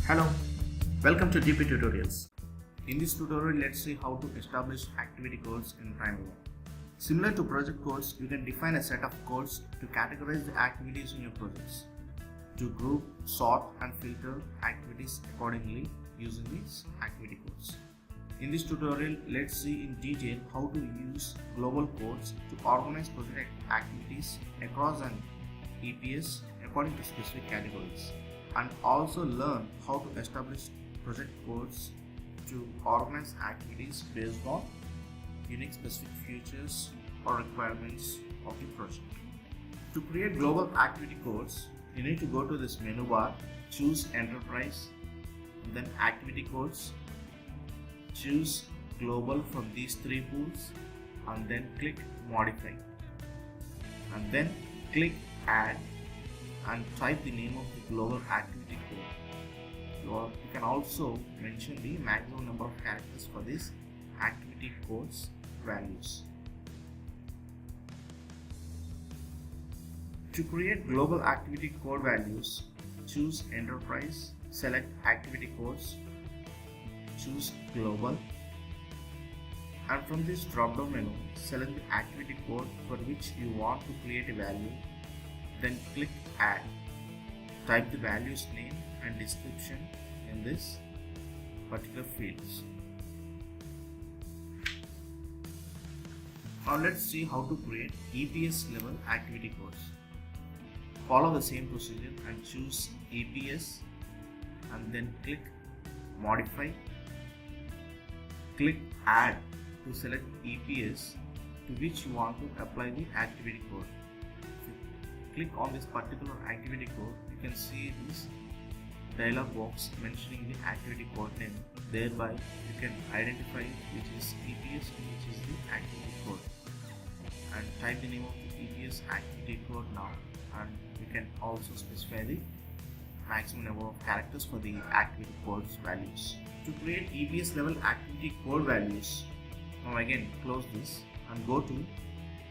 Hello, welcome to DP Tutorials. In this tutorial, let's see how to establish activity codes in Primeval. Similar to project codes, you can define a set of codes to categorize the activities in your projects, to group, sort and filter activities accordingly using these activity codes. In this tutorial, let's see in detail how to use global codes to organize project activities across an EPS according to specific categories, and also learn how to establish project codes to organize activities based on unique specific features or requirements of the project. To create global activity codes, you need to go to this menu bar, choose Enterprise, then Activity Codes, choose Global from these three pools, and then click Modify, and then click Add and type the name of the global activity code. You can also mention the maximum number of characters for this activity codes values. To create global activity code values, choose Enterprise, select Activity Codes, choose Global, and from this drop-down menu, select the activity code for which you want to create a value, then click Add. Type the value's name and description in this particular fields. Now let's see how to create EPS level activity codes. Follow the same procedure and choose EPS and then click Modify. Click Add to select EPS to which you want to apply the activity code. Click on this particular activity code, you can see this dialog box mentioning the activity code name. Thereby you can identify which is EPS and which is the activity code, and type the name of the EPS activity code now, and you can also specify the maximum number of characters for the activity codes values. To create EPS level activity code values, now again close this and go to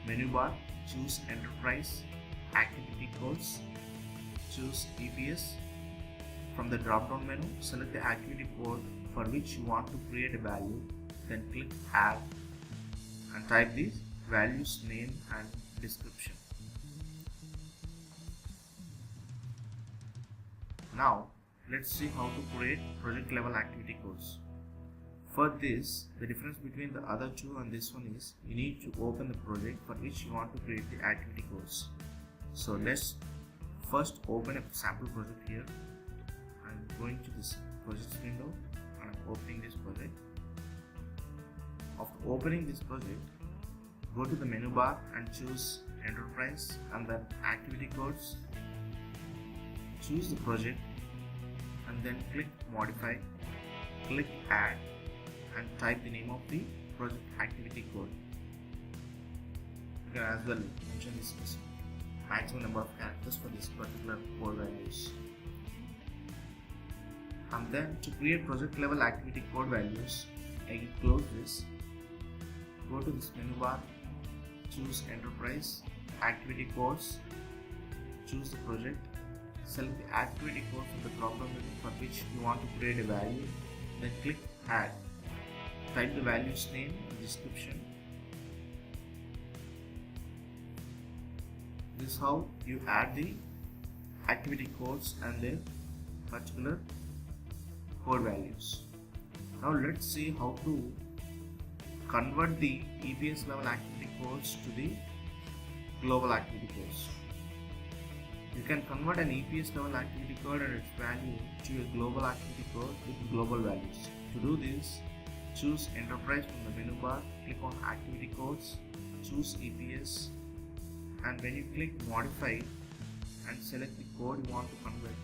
menu bar, choose Enterprise, Activity Codes, choose EPS. From the drop down menu, select the activity code for which you want to create a value, then click Add and type the value's name and description. Now let's see how to create project level activity codes. For this, the difference between the other two and this one is you need to open the project for which you want to create the activity codes. So let's first open a sample project here. I'm going to this projects window and I'm opening this project. After opening this project, go to the menu bar and choose Enterprise and then Activity Codes. Choose the project and then click Modify, click Add and type the name of the project activity code. You can as well mention the specific maximum number of characters for this particular code values. And then to create project level activity code values, again close this, go to this menu bar, choose Enterprise, Activity Codes, choose the project, select the activity code from the drop down menu for which you want to create a value, then click Add. Type the value's name and description. This is how you add the activity codes and their particular code values. Now let's see how to convert the EPS level activity codes to the global activity codes. You can convert an EPS level activity code and its value to a global activity code with global values. To do this, choose Enterprise from the menu bar, click on Activity Codes, choose EPS, and when you click Modify and select the code you want to convert,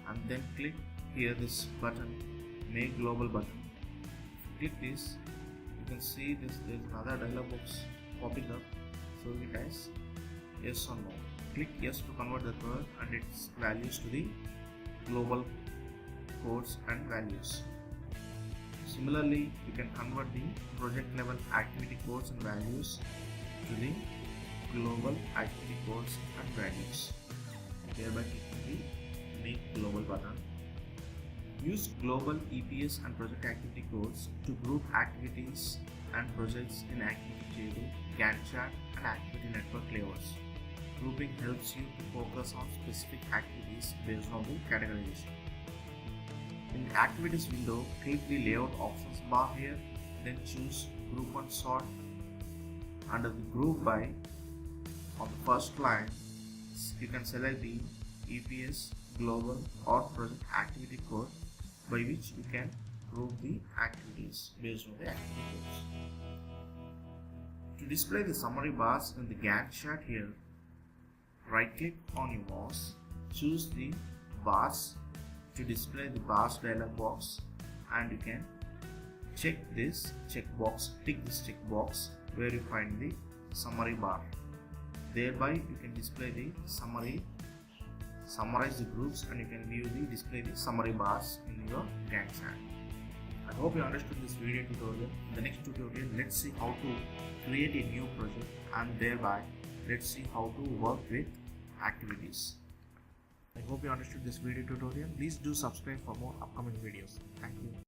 and then click here this button, Make Global button. If you click this, you can see this there is another dialog box popping up. So it has yes or no. Click yes to convert the code and its values to the global codes and values. Similarly, you can convert the project level activity codes and values to the global activity codes and values, thereby clicking the Make Global button. Use global EPS and project activity codes to group activities and projects in activity table, Gantt chart, and activity network layouts. Grouping helps you to focus on specific activities based on the categorization. In the Activities window, click the Layout Options bar here, then choose Group and Sort. Under the Group By, on the first line, you can select the EPS, Global or Project Activity code by which you can group the activities based on the activity codes. To display the summary bars in the Gantt chart here, right click on your mouse, choose the bars to display the bars dialog box, and you can check this checkbox, tick this checkbox where you find the summary bar. Thereby you can display the summarize the groups, and you can display the summary bars in your Gantt chart. I hope you understood this video tutorial. In the next tutorial, let's see how to create a new project, and thereby let's see how to work with activities. I hope you understood this video tutorial. Please do subscribe for more upcoming videos. Thank you.